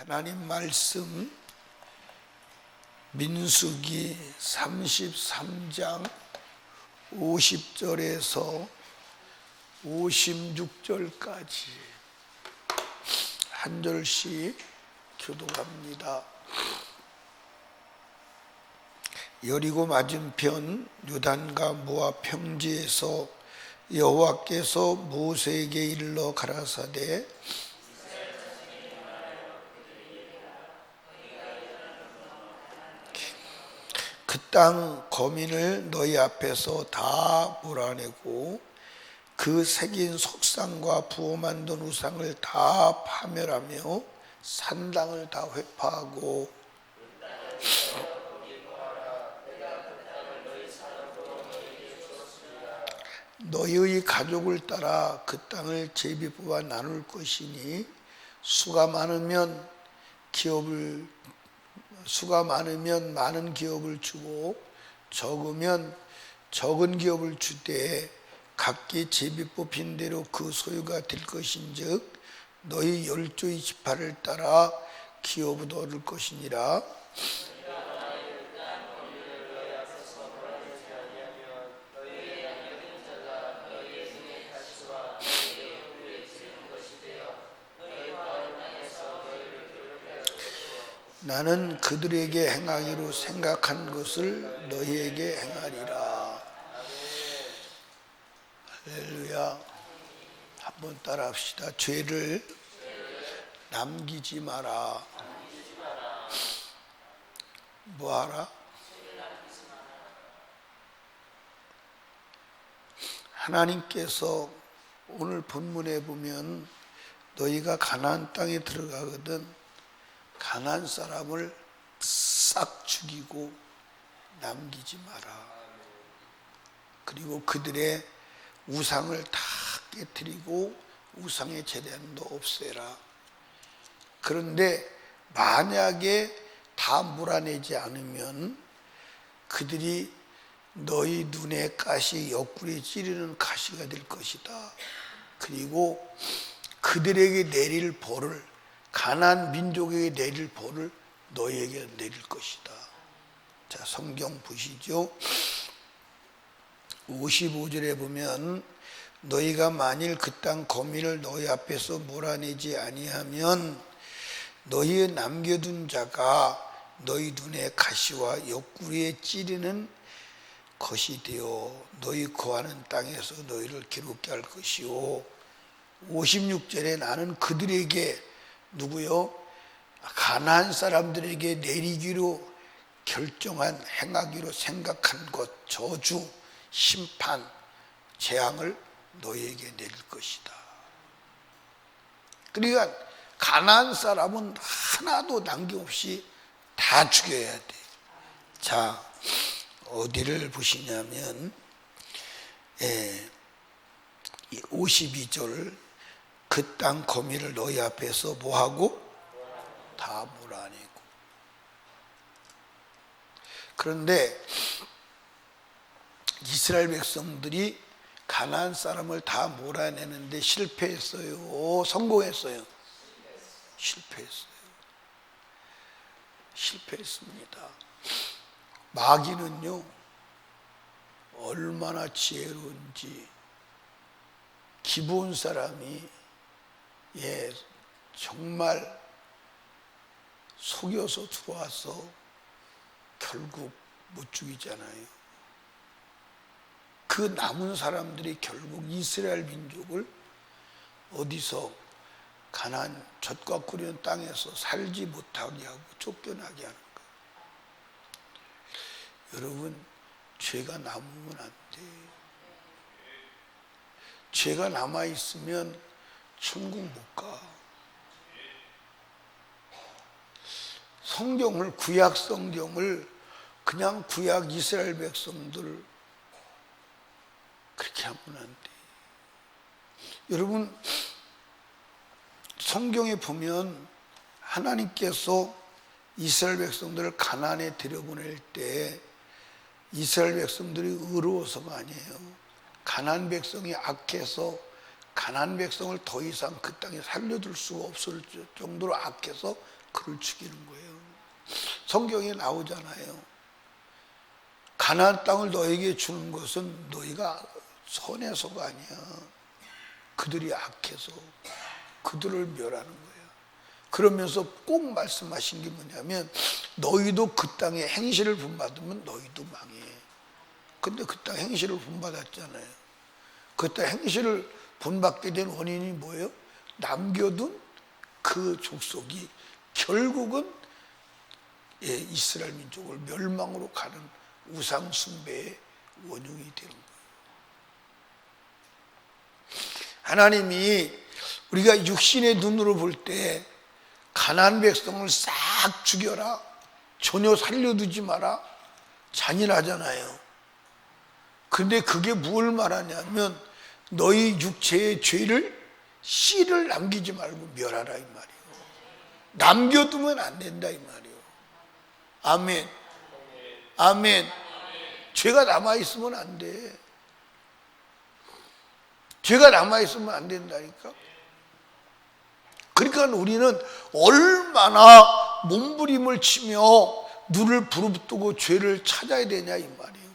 하나님 말씀 민수기 33장 50절에서 56절까지 한 절씩 교독합니다. 여리고 맞은편 요단과 모압 평지에서 여호와께서 모세에게 일러 가라사대 그 땅 거민을 너희 앞에서 다 몰아내고 그 새긴 속상과 부어 만든 우상을 다 파멸하며 산당을 다 회파하고 너희의 가족을 따라 그 땅을 제비 뽑아 나눌 것이니 수가 많으면 많은 기업을 주고 적으면 적은 기업을 주되 각기 제비 뽑힌 대로 그 소유가 될 것인즉 너희 열조의 지파를 따라 기업을 얻을 것이니라. 나는 그들에게 행하기로 생각한 것을 너희에게 행하리라. 할렐루야. 한번 따라 합시다. 죄를 남기지 마라. 뭐하라? 하나님께서 오늘 본문에 보면 너희가 가나안 땅에 들어가거든 가나안 사람을 싹 죽이고 남기지 마라. 그리고 그들의 우상을 다 깨뜨리고 우상의 제단도 없애라. 그런데 만약에 다 몰아내지 않으면 그들이 너희 눈의 가시 옆구리에 찌르는 가시가 될 것이다. 그리고 그들에게 내릴 벌을 가나안 민족에게 내릴 벌을 너희에게 내릴 것이다. 자, 성경 보시죠. 55절에 보면 너희가 만일 그 땅 거민을 너희 앞에서 몰아내지 아니하면 너희의 남겨둔 자가 너희 눈에 가시와 옆구리에 찌르는 것이 되어 너희 거하는 땅에서 너희를 괴롭게 할 것이요. 56절에 나는 그들에게 누구요? 가나안 사람들에게 내리기로 결정한 행하기로 생각한 것 저주, 심판, 재앙을 너희에게 내릴 것이다. 그러니까 가나안 사람은 하나도 남김없이 다 죽여야 돼. 자, 어디를 보시냐면 52절 그 땅 거민을 너희 앞에서 뭐하고? 다 몰아내고. 그런데 이스라엘 백성들이 가나안 사람을 다 몰아내는데 실패했어요? 성공했어요? 실패했습니다. 마귀는요 얼마나 지혜로운지 기브온 사람이 정말 속여서 들어와서 결국 못 죽이잖아요. 그 남은 사람들이 결국 이스라엘 민족을 어디서 가나안 젖과 꿀이는 땅에서 살지 못하게 하고 쫓겨나게 하는 거예요. 여러분, 죄가 남으면 안 돼. 죄가 남아있으면 천국 못 가. 성경을, 구약 성경을 그냥 구약 이스라엘 백성들 그렇게 하면 안 돼. 여러분, 성경에 보면 하나님께서 이스라엘 백성들을 가나안에 들여보낼 때 이스라엘 백성들이 의로워서가 아니에요. 가나안 백성이 악해서 가나안 백성을 더 이상 그 땅에 살려둘 수가 없을 정도로 악해서 그를 죽이는 거예요. 성경에 나오잖아요. 가나안 땅을 너에게 주는 것은 너희가 선해서가 아니야. 그들이 악해서 그들을 멸하는 거예요. 그러면서 꼭 말씀하신 게 뭐냐면 너희도 그 땅에 행실을 본받으면 너희도 망해. 근데 그 땅 행실을 본받았잖아요. 그 땅 행실을 본받게 된 원인이 뭐예요? 남겨둔 그 족속이 결국은 이스라엘 민족을 멸망으로 가는 우상 숭배의 원흉이 되는 거예요. 하나님이 우리가 육신의 눈으로 볼 때 가나안 백성을 싹 죽여라, 전혀 살려두지 마라, 잔인하잖아요. 근데 그게 뭘 말하냐면 너희 육체의 죄를 씨를 남기지 말고 멸하라 이 말이에요. 남겨두면 안 된다 이 말이에요. 아멘. 아멘. 죄가 남아있으면 안 돼. 죄가 남아있으면 안 된다니까. 그러니까 우리는 얼마나 몸부림을 치며 눈을 부릅뜨고 죄를 찾아야 되냐 이 말이에요.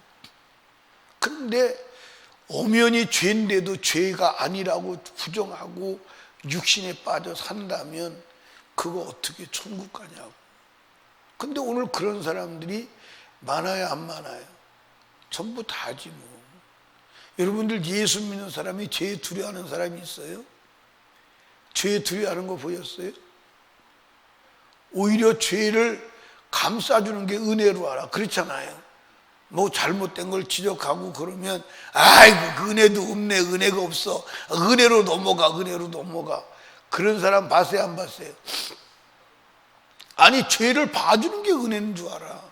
그런데 엄연히 죄인데도 죄가 아니라고 부정하고 육신에 빠져 산다면 그거 어떻게 천국 가냐고. 근데 오늘 그런 사람들이 많아요 안 많아요? 전부 다지 뭐. 여러분들 예수 믿는 사람이 죄 두려워하는 사람이 있어요? 죄 두려워하는 거 보였어요? 오히려 죄를 감싸주는 게 은혜로 알아. 그렇잖아요. 뭐 잘못된 걸 지적하고 그러면 아이고 그 은혜도 없네, 은혜가 없어, 은혜로 넘어가, 은혜로 넘어가. 그런 사람 봤어요 안 봤어요? 아니 죄를 봐주는 게 은혜인 줄 알아.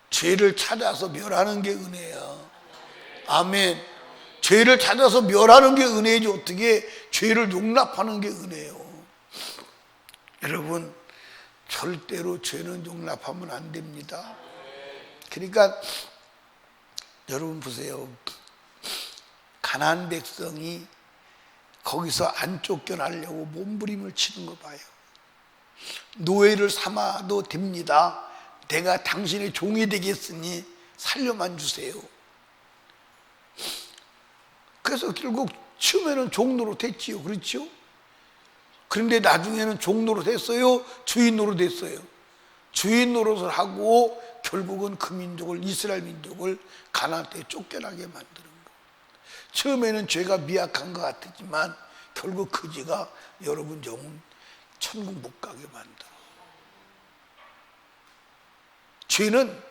죄를 찾아서 멸하는 게 은혜야. 아멘. 죄를 찾아서 멸하는 게 은혜지 어떻게 죄를 용납하는 게 은혜예요. 여러분 절대로 죄는 용납하면 안 됩니다. 그러니까 여러분 보세요. 가나안 백성이 거기서 안 쫓겨나려고 몸부림을 치는 거 봐요. 노예를 삼아도 됩니다. 내가 당신의 종이 되겠으니 살려만 주세요. 그래서 결국 처음에는 종노릇 했지요. 그렇죠? 그런데 나중에는 종노릇 했어요? 주인 노릇 했어요? 주인 노릇을 하고 결국은 그 민족을, 이스라엘 민족을 가나안 땅에 쫓겨나게 만드는 거예요. 처음에는 죄가 미약한 것 같았지만 결국 그 죄가 여러분 영혼 천국 못 가게 만들어. 죄는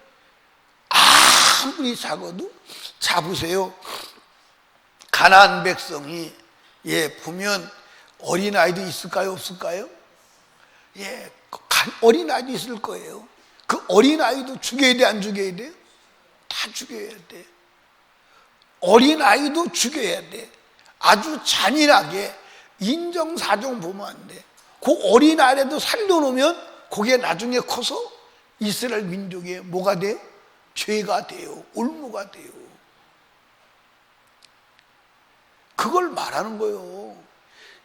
아무리 작아도, 자 보세요. 가나안 백성이 보면 어린아이도 있을까요 없을까요? 어린아이도 있을 거예요. 그 어린아이도 죽여야 돼 안 죽여야 돼요? 다 죽여야 돼. 어린아이도 죽여야 돼. 아주 잔인하게 인정사정 보면 안 돼. 그 어린아이라도 살려놓으면 그게 나중에 커서 이스라엘 민족의 뭐가 돼요? 죄가 돼요. 올무가 돼요. 그걸 말하는 거예요.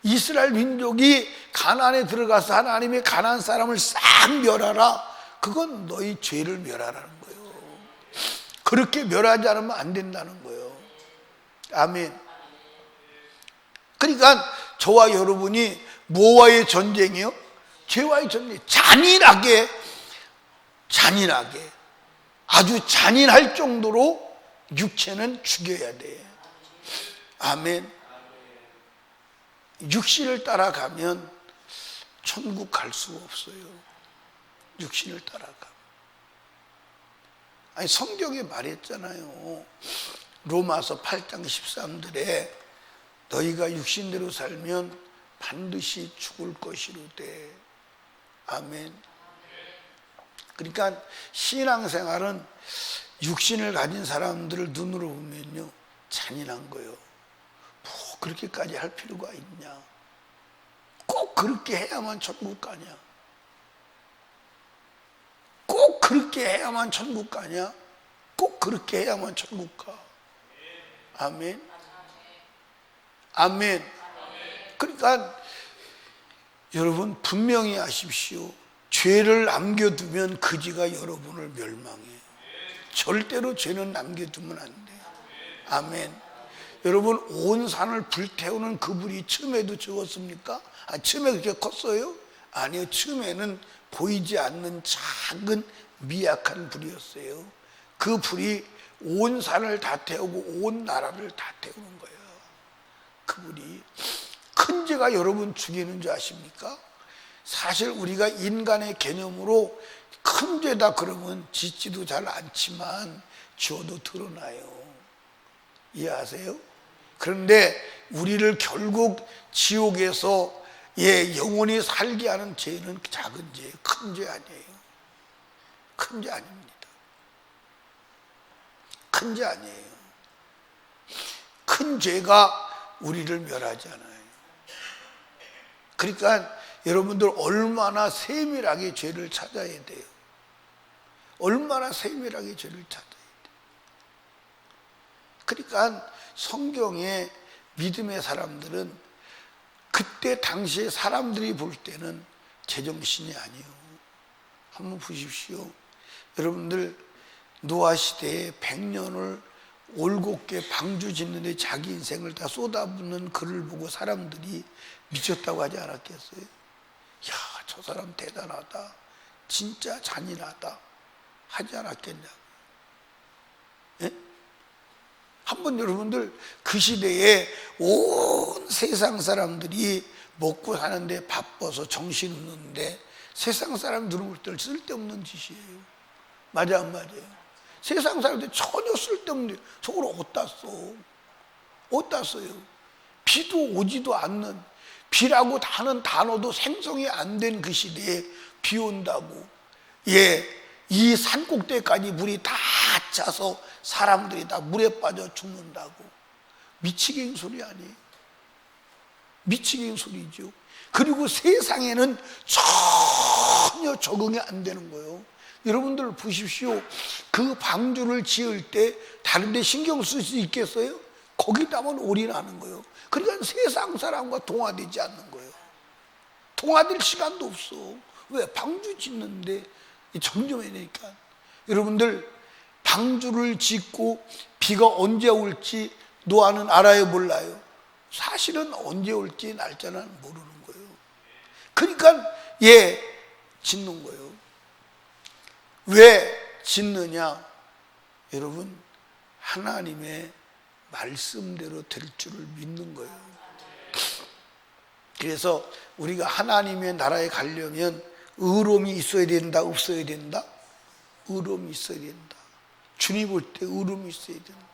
이스라엘 민족이 가나안에 들어가서 하나님의 가나안 사람을 싹 멸하라. 그건 너희 죄를 멸하라는 거예요. 그렇게 멸하지 않으면 안 된다는 거예요. 아멘. 그러니까 저와 여러분이 뭐와의 전쟁이요? 죄와의 전쟁. 잔인하게 아주 잔인할 정도로 육체는 죽여야 돼. 아멘. 육신을 따라가면 천국 갈 수가 없어요. 육신을 따라가면. 아니 성경에 말했잖아요. 로마서 8장 13절에 너희가 육신대로 살면 반드시 죽을 것이로되. 아멘. 그러니까 신앙생활은 육신을 가진 사람들을 눈으로 보면요 잔인한 거예요. 뭐 그렇게까지 할 필요가 있냐? 꼭 그렇게 해야만 천국 가냐? 꼭 그렇게 해야만 천국 가냐? 꼭 그렇게 해야만 천국 가. 아멘. 아멘. 그러니까 여러분 분명히 아십시오. 죄를 남겨두면 그지가 여러분을 멸망해요. 절대로 죄는 남겨두면 안 돼요. 아멘. 여러분 온 산을 불태우는 그 불이 처음에도 적었습니까? 처음에 그렇게 컸어요? 아니요. 처음에는 보이지 않는 작은 미약한 불이었어요. 그 불이 온 산을 다 태우고 온 나라를 다 태우는 거예요. 그 불이. 큰 죄가 여러분 죽이는 줄 아십니까? 사실 우리가 인간의 개념으로 큰 죄다 그러면 짓지도 잘 않지만 지어도 드러나요. 이해하세요? 그런데 우리를 결국 지옥에서 영원히 살게 하는 죄는 작은 죄예요. 큰 죄 아니에요. 큰 죄 아닙니다. 큰 죄 아니에요. 큰 죄가 우리를 멸하지 않아요. 그러니까 여러분들 얼마나 세밀하게 죄를 찾아야 돼요. 얼마나 세밀하게 죄를 찾아야 돼요. 그러니까 성경의 믿음의 사람들은 그때 당시에 사람들이 볼 때는 제정신이 아니에요. 한번 보십시오. 여러분들 노아 시대에 100년을 올곧게 방주 짓는데 자기 인생을 다 쏟아붓는 그를 보고 사람들이 미쳤다고 하지 않았겠어요? 야, 저 사람 대단하다. 진짜 잔인하다. 하지 않았겠냐고. 예? 한번 여러분들 그 시대에 온 세상 사람들이 먹고 사는데 바빠서 정신없는데 세상 사람들은 볼 때 쓸데없는 짓이에요. 맞아 안 맞아요? 세상 사람들이 전혀 쓸데없는 저걸 어디다 써? 어디다 써요? 비도 오지도 않는, 비라고 하는 단어도 생성이 안 된 그 시대에 비 온다고, 이 산꼭대기까지 물이 다 차서 사람들이 다 물에 빠져 죽는다고. 미치겠는 소리 아니에요? 미치겠는 소리죠. 그리고 세상에는 전혀 적응이 안 되는 거예요. 여러분들 보십시오. 그 방주를 지을 때 다른 데 신경 쓸 수 있겠어요? 거기다만 올인하는 거예요. 그러니까 세상 사람과 동화되지 않는 거예요. 동화될 시간도 없어. 왜? 방주 짓는데 점점 해내니까. 여러분들 방주를 짓고 비가 언제 올지 노아는 알아요, 몰라요? 사실은 언제 올지 날짜는 모르는 거예요. 그러니까 짓는 거예요. 왜 짓느냐? 여러분 하나님의 말씀대로 될 줄을 믿는 거예요. 그래서 우리가 하나님의 나라에 가려면 의로움이 있어야 된다, 없어야 된다? 의로움이 있어야 된다. 주님 볼 때 의로움이 있어야 된다.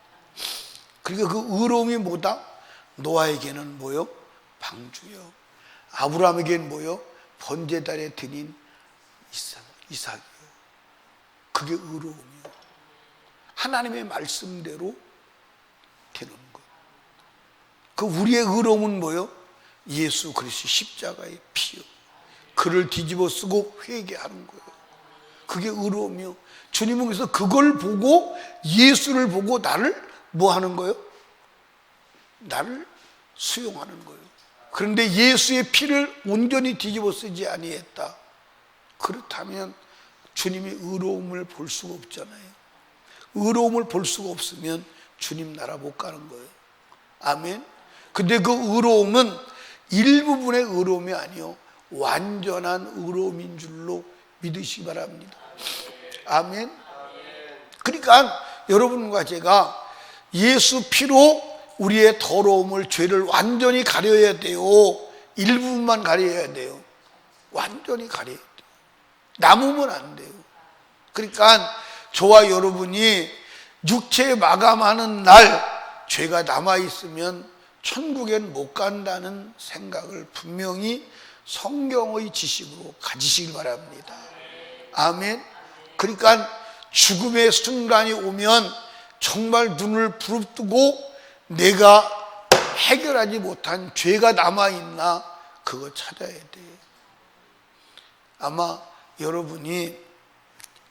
그러니까 그 의로움이 뭐다? 노아에게는 뭐요? 방주요. 아브라함에게는 뭐요? 번제단에 드린 이삭이요. 그게 의로움이요. 하나님의 말씀대로 되는 것. 그 우리의 의로움은 뭐요? 예수 그리스도 십자가의 피요. 그를 뒤집어 쓰고 회개하는 거예요. 그게 의로움이요. 주님은 그래서 그걸 보고, 예수를 보고 나를 뭐 하는 거예요? 나를 수용하는 거예요. 그런데 예수의 피를 온전히 뒤집어 쓰지 아니했다. 그렇다면 주님의 의로움을 볼 수가 없잖아요. 의로움을 볼 수가 없으면 주님 나라 못 가는 거예요. 아멘. 근데 그 의로움은 일부분의 의로움이 아니요, 완전한 의로움인 줄로 믿으시기 바랍니다. 아멘. 그러니까 여러분과 제가 예수 피로 우리의 더러움을, 죄를 완전히 가려야 돼요. 일부분만 가려야 돼요. 완전히 가려야 돼요. 남으면 안 돼요. 그러니까 저와 여러분이 육체 마감하는 날 죄가 남아있으면 천국엔 못 간다는 생각을 분명히 성경의 지식으로 가지시길 바랍니다. 아멘. 그러니까 죽음의 순간이 오면 정말 눈을 부릅뜨고 내가 해결하지 못한 죄가 남아있나 그거 찾아야 돼요. 아마 여러분이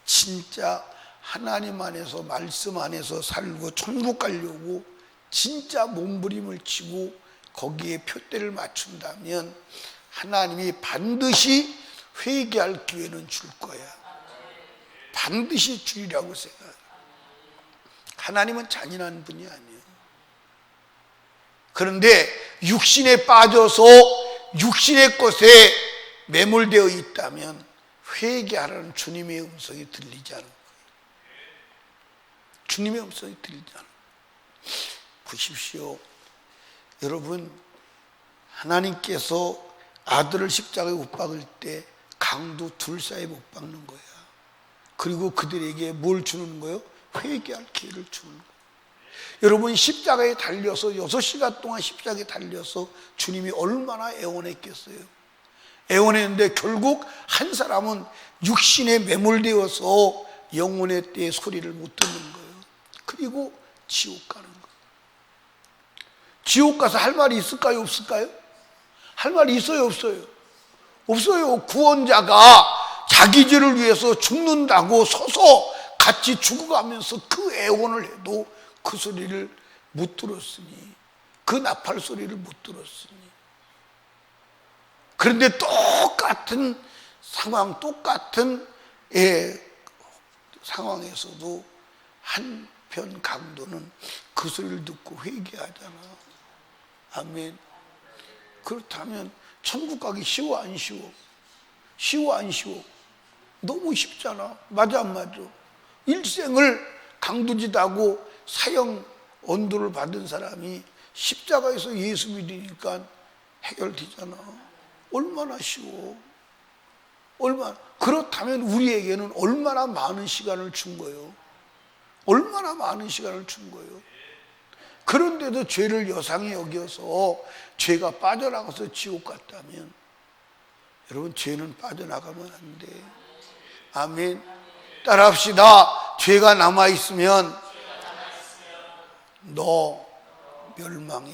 진짜 하나님 안에서, 말씀 안에서 살고 천국 가려고 진짜 몸부림을 치고 거기에 표대를 맞춘다면 하나님이 반드시 회개할 기회는 줄 거야. 반드시 주리라고 생각해. 하나님은 잔인한 분이 아니에요. 그런데 육신에 빠져서 육신의 것에 매몰되어 있다면 회개하라는 주님의 음성이 들리지 않은 거예요. 주님의 음성이 들리지 않은 거예요. 보십시오. 여러분, 하나님께서 아들을 십자가에 못 박을 때 강도 둘 사이에 못 박는 거야. 그리고 그들에게 뭘 주는 거예요? 회개할 기회를 주는 거예요. 여러분, 십자가에 달려서 6시간 동안 십자가에 달려서 주님이 얼마나 애원했겠어요. 애원했는데 결국 한 사람은 육신에 매몰되어서 영혼의 때에 소리를 못 듣는 거예요. 그리고 지옥 가는 거예요. 지옥 가서 할 말이 있을까요? 없을까요? 할 말이 있어요? 없어요? 없어요. 구원자가 자기 죄를 위해서 죽는다고 서서 같이 죽어가면서 그 애원을 해도 그 소리를 못 들었으니, 그 나팔 소리를 못 들었으니. 그런데 똑같은 상황, 똑같은 상황에서도 한편 강도는 그 소리를 듣고 회개하잖아. 아멘. 그렇다면 천국 가기 쉬워 안 쉬워? 쉬워 안 쉬워? 너무 쉽잖아. 맞아 안 맞아? 일생을 강도짓하고 사형 언도를 받은 사람이 십자가에서 예수 믿으니까 해결되잖아. 얼마나 쉬워? 얼마나. 그렇다면 우리에게는 얼마나 많은 시간을 준 거예요? 얼마나 많은 시간을 준 거예요? 그런데도 죄를 여상히 여겨서 죄가 빠져나가서 지옥 갔다면, 여러분, 죄는 빠져나가면 안 돼. 아멘. 따라합시다. 죄가 남아있으면 너 멸망해.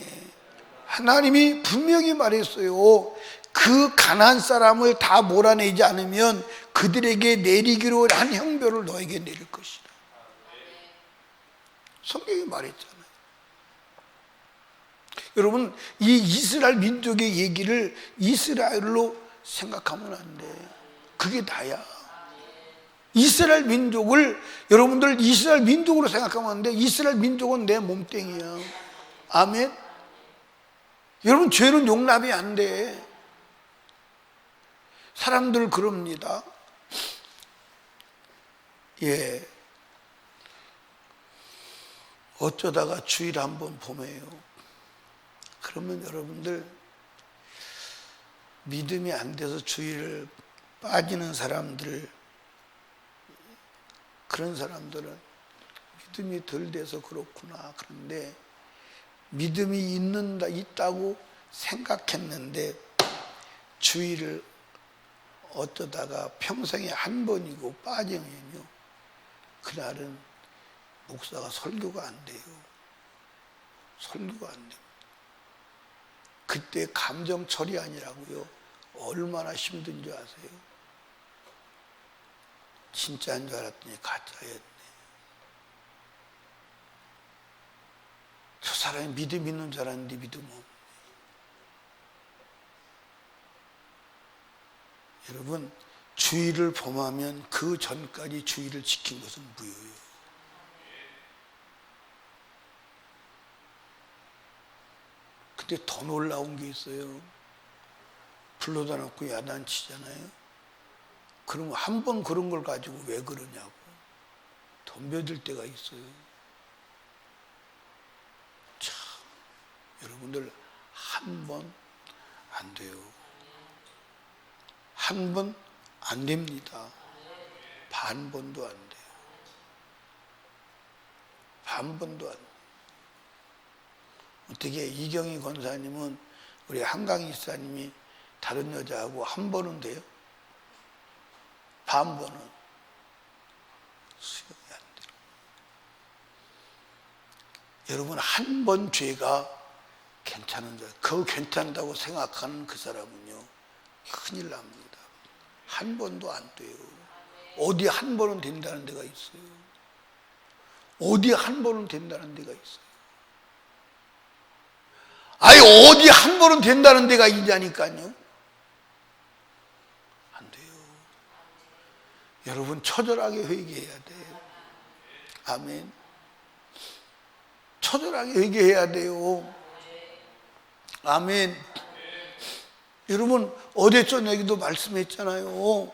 하나님이 분명히 말했어요. 그 가난한 사람을 다 몰아내지 않으면 그들에게 내리기로 한 형벌을 너에게 내릴 것이다. 성경이 말했잖아요. 여러분, 이 이스라엘 민족의 얘기를 이스라엘로 생각하면 안 돼. 그게 나야. 이스라엘 민족을 여러분들 이스라엘 민족으로 생각하면 안 돼. 이스라엘 민족은 내 몸뚱이야. 아멘. 여러분, 죄는 용납이 안 돼. 사람들 그럽니다. 예. 어쩌다가 주일 한번 봄에요. 그러면 여러분들 믿음이 안 돼서 주일을 빠지는 사람들, 그런 사람들은 믿음이 덜 돼서 그렇구나. 그런데 믿음이 있다고 생각했는데 주일을 어쩌다가 평생에 한 번이고 빠지면요, 그날은 목사가 설교가 안 돼요. 설교가 안 돼요. 그때 감정 처리 아니라고요. 얼마나 힘든 줄 아세요? 진짜인 줄 알았더니 가짜였네. 저 사람이 믿음 있는 줄 알았는데 믿음 없네. 여러분, 주의를 범하면 그 전까지 주의를 지킨 것은 무효예요. 근데 더 놀라운 게 있어요. 불러다 놓고 야단치잖아요. 그러면 한 번 그런 걸 가지고 왜 그러냐고 덤벼들 때가 있어요. 참, 여러분들 한 번 안 돼요. 한 번 안 됩니다. 반 번도 안 돼요. 반 번도 안 돼요. 어떻게 이경희 권사님은 우리 한강희 집사님이 다른 여자하고 한 번은 돼요? 반 번은 수용이 안 돼요. 여러분, 한 번 죄가 괜찮은 줄, 그거 괜찮다고 생각하는 그 사람은요, 큰일 납니다. 한 번도 안 돼요. 어디 한 번은 된다는 데가 있어요. 어디 한 번은 된다는 데가 있어요. 아니, 어디 한 번은 된다는 데가 있냐니까요. 여러분 처절하게 회개해야 돼요. 아멘. 처절하게 회개해야 돼요. 아멘. 여러분 어제 저녁에도 말씀했잖아요.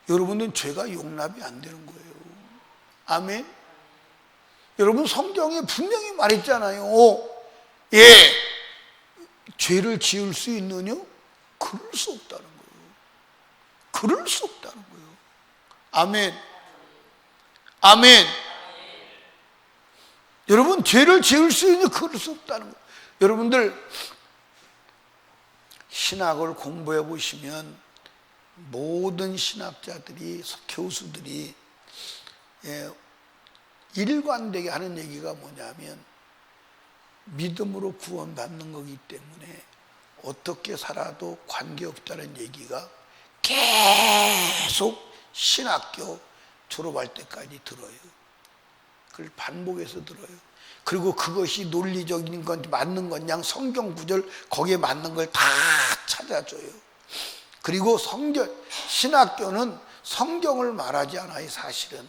여러분은 죄가 용납이 안 되는 거예요. 아멘. 여러분 성경에 분명히 말했잖아요. 죄를 지을 수 있느냐? 그럴 수 없다는 거예요. 그럴 수 없다는 거예요. 아멘. 아멘. 여러분 죄를 지을 수 있느냐? 그럴 수 없다는 거예요. 여러분들 신학을 공부해 보시면 모든 신학자들이, 교수들이 일관되게 하는 얘기가 뭐냐면 믿음으로 구원받는 거기 때문에 어떻게 살아도 관계없다는 얘기가 계속 신학교 졸업할 때까지 들어요. 그걸 반복해서 들어요. 그리고 그것이 논리적인 건지 맞는 거냐, 성경 구절 거기에 맞는 걸 다 찾아줘요. 그리고 신학교는 성경을 말하지 않아요. 사실은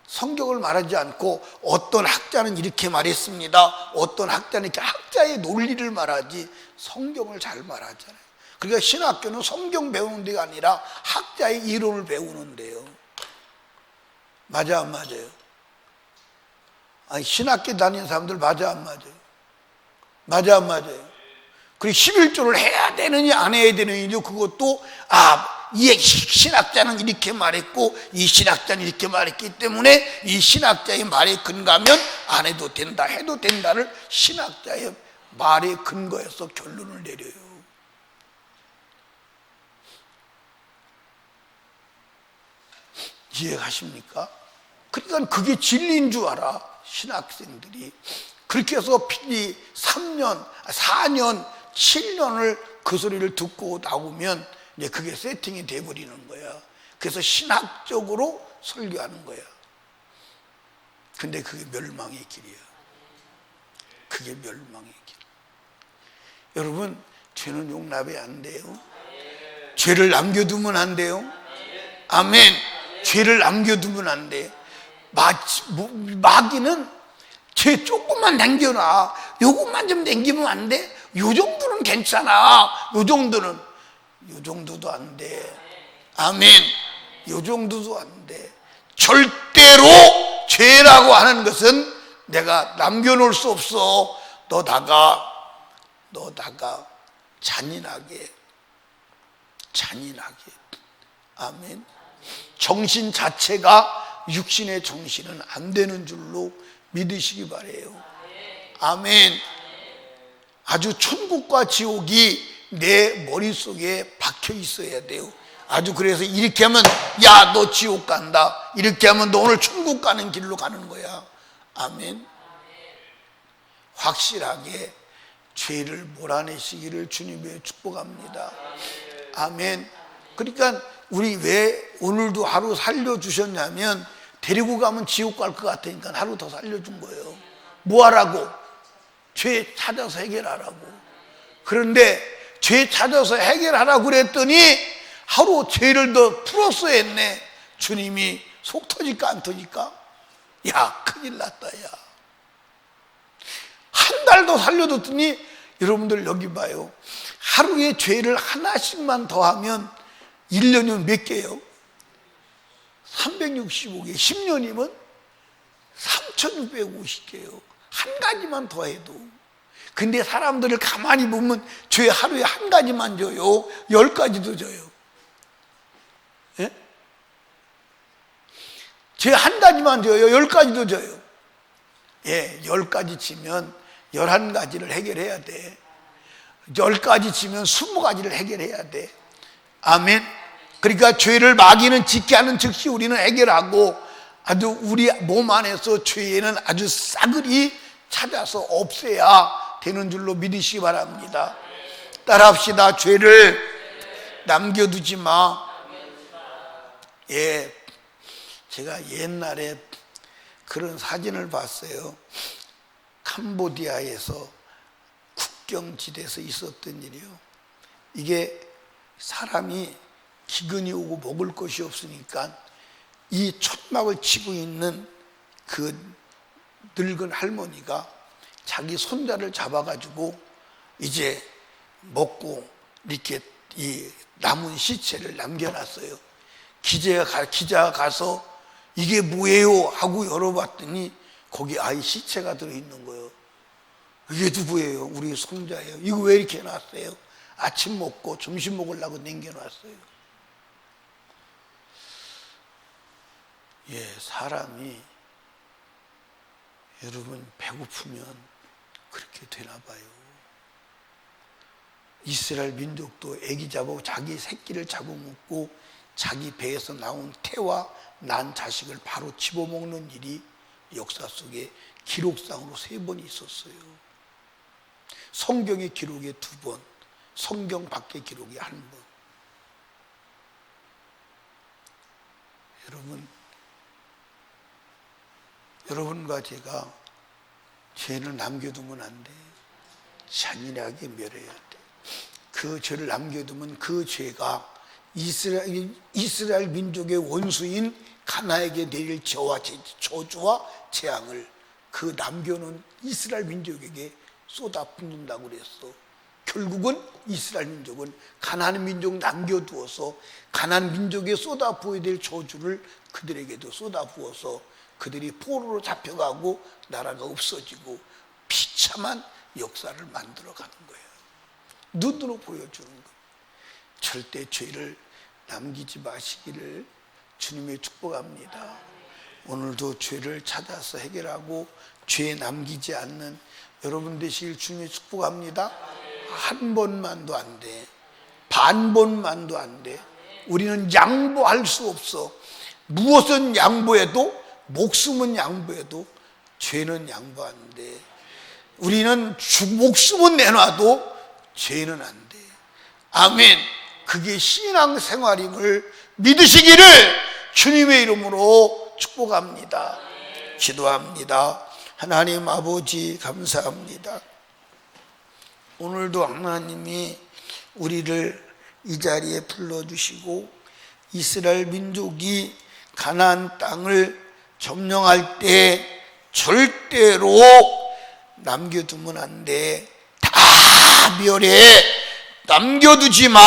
성경을 말하지 않고 어떤 학자는 이렇게 말했습니다, 어떤 학자는 이렇게, 학자의 논리를 말하지 성경을 잘 말하잖아요. 그러니까 신학교는 성경 배우는 데가 아니라 학자의 이론을 배우는 데요. 맞아 안 맞아요? 아니, 신학교 다니는 사람들 맞아 안 맞아요? 맞아 안 맞아요? 그리고 11조를 해야 되느냐 안 해야 되느냐, 그것도 이 신학자는 이렇게 말했고 이 신학자는 이렇게 말했기 때문에 이 신학자의 말에 근거하면 안 해도 된다, 해도 된다를 신학자의 말에 근거해서 결론을 내려요. 이해가십니까? 그러니까 그게 진리인 줄 알아, 신학생들이. 그렇게 해서 3년, 4년, 7년을 그 소리를 듣고 나오면 이제 그게 세팅이 돼버리는 거야. 그래서 신학적으로 설교하는 거야. 근데 그게 멸망의 길이야. 그게 멸망의 길. 여러분, 죄는 용납이 안 돼요. 죄를 남겨두면 안 돼요. 아멘. 죄를 남겨두면 안 돼. 마귀는 죄 조금만 남겨놔. 요것만 좀 남기면 안 돼? 요 정도는 괜찮아. 요 정도도 안 돼. 아멘. 요 정도도 안 돼. 절대로 죄라고 하는 것은 내가 남겨놓을 수 없어. 너다가 잔인하게. 아멘. 정신 자체가 육신의 정신은 안 되는 줄로 믿으시기 바래요. 아멘. 아주 천국과 지옥이 내 머릿속에 박혀 있어야 돼요. 아주 그래서 이렇게 하면 야, 너 지옥 간다, 이렇게 하면 너 오늘 천국 가는 길로 가는 거야. 아멘. 확실하게 죄를 몰아내시기를 주님의 축복합니다. 아멘. 그러니까 우리 왜 오늘도 하루 살려주셨냐면 데리고 가면 지옥 갈 것 같으니까 하루 더 살려준 거예요. 뭐 하라고? 죄 찾아서 해결하라고. 그런데 죄 찾아서 해결하라고 그랬더니 하루 죄를 더 풀었어야 했네. 주님이 속 터질까 안 터질까? 야, 큰일 났다. 야, 한 달 더 살려뒀더니, 여러분들 여기 봐요. 하루에 죄를 하나씩만 더하면 1년이면 몇 개예요? 365개. 10년이면 3650개예요. 한 가지만 더해도. 근데 사람들을 가만히 보면 죄 하루에 한 가지만 져요, 10가지도 져요. 예? 죄 한 가지만 져요, 10가지도 져요. 10가지 치면 11가지를 해결해야 돼. 10가지 치면 20가지를 해결해야 돼. 아멘. 그러니까 죄를 마귀는 짓게 하는 즉시 우리는 해결하고, 아주 우리 몸 안에서 죄는 아주 싸그리 찾아서 없애야 되는 줄로 믿으시기 바랍니다. 따라합시다. 죄를 남겨두지 마. 제가 옛날에 그런 사진을 봤어요. 캄보디아에서 국경지대에서 있었던 일이요. 이게 사람이 기근이 오고 먹을 것이 없으니까 이 촛막을 치고 있는 그 늙은 할머니가 자기 손자를 잡아가지고 이제 먹고 이렇게 이 남은 시체를 남겨놨어요. 기자가 가서 이게 뭐예요? 하고 열어봤더니 거기 아이 시체가 들어있는 거예요. 이게 누구예요? 우리 손자예요. 이거 왜 이렇게 해놨어요? 아침 먹고 점심 먹으려고 남겨놨어요. 예, 사람이 여러분 배고프면 그렇게 되나 봐요. 이스라엘 민족도 애기 잡아 자기 새끼를 잡아먹고 자기 배에서 나온 태와 난 자식을 바로 집어먹는 일이 역사 속에 기록상으로 3번 있었어요. 성경의 기록에 2번, 성경 밖의 기록에 1번. 여러분과 제가 죄를 남겨두면 안 돼. 잔인하게 멸해야 돼. 그 죄를 남겨두면 그 죄가 이스라엘 민족의 원수인 가나에게 내릴 저주와 재앙을 그 남겨놓은 이스라엘 민족에게 쏟아붓는다고 그랬어. 결국은 이스라엘 민족은 가나안 민족 남겨두어서 가나안 민족에 쏟아부어야 될 저주를 그들에게도 쏟아부어서 그들이 포로로 잡혀가고 나라가 없어지고 비참한 역사를 만들어가는 거예요. 눈으로 보여주는 거예요. 절대 죄를 남기지 마시기를 주님의 축복합니다. 오늘도 죄를 찾아서 해결하고 죄 남기지 않는 여러분 되시길 주님의 축복합니다. 한 번만도 안 돼. 반 번만도 안 돼. 우리는 양보할 수 없어. 무엇은 양보해도 목숨은 양보해도 죄는 양보 안 돼. 우리는 목숨은 내놔도 죄는 안 돼. 아멘. 그게 신앙생활임을 믿으시기를 주님의 이름으로 축복합니다. 기도합니다. 하나님 아버지 감사합니다. 오늘도 하나님이 우리를 이 자리에 불러주시고 이스라엘 민족이 가나안 땅을 점령할 때 절대로 남겨두면 안 돼. 다 멸해. 남겨두지 마.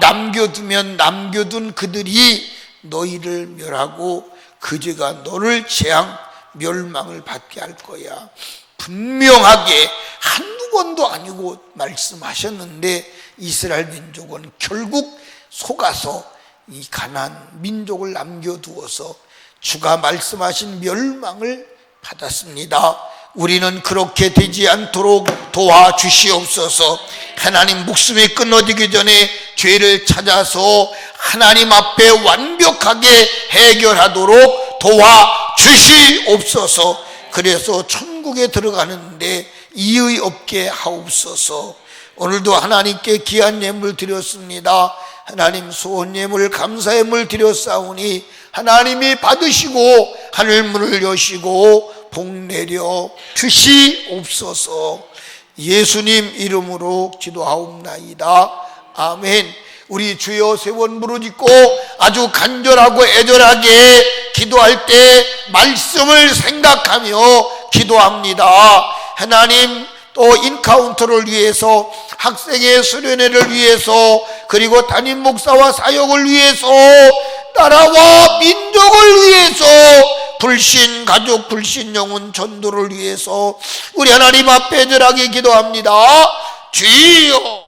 남겨두면 남겨둔 그들이 너희를 멸하고 그 죄가 너를 재앙 멸망을 받게 할 거야. 분명하게 한두 번도 아니고 말씀하셨는데 이스라엘 민족은 결국 속아서 이 가나안 민족을 남겨두어서 주가 말씀하신 멸망을 받았습니다. 우리는 그렇게 되지 않도록 도와주시옵소서. 하나님 목숨이 끊어지기 전에 죄를 찾아서 하나님 앞에 완벽하게 해결하도록 도와주시옵소서. 그래서 천국에 들어가는데 이의 없게 하옵소서. 오늘도 하나님께 귀한 예물 드렸습니다. 하나님 소원 예물 감사 예물 드렸사오니 하나님이 받으시고 하늘문을 여시고 복 내려 주시옵소서. 예수님 이름으로 기도하옵나이다. 아멘. 우리 주여 세 번 부르짖고 아주 간절하고 애절하게 기도할 때 말씀을 생각하며 기도합니다. 하나님 또 인카운터를 위해서 학생의 수련회를 위해서 그리고 담임 목사와 사역을 위해서 나라와 민족을 위해서 불신 가족 불신 영혼 전도를 위해서 우리 하나님 앞에 애절하게 기도합니다. 주여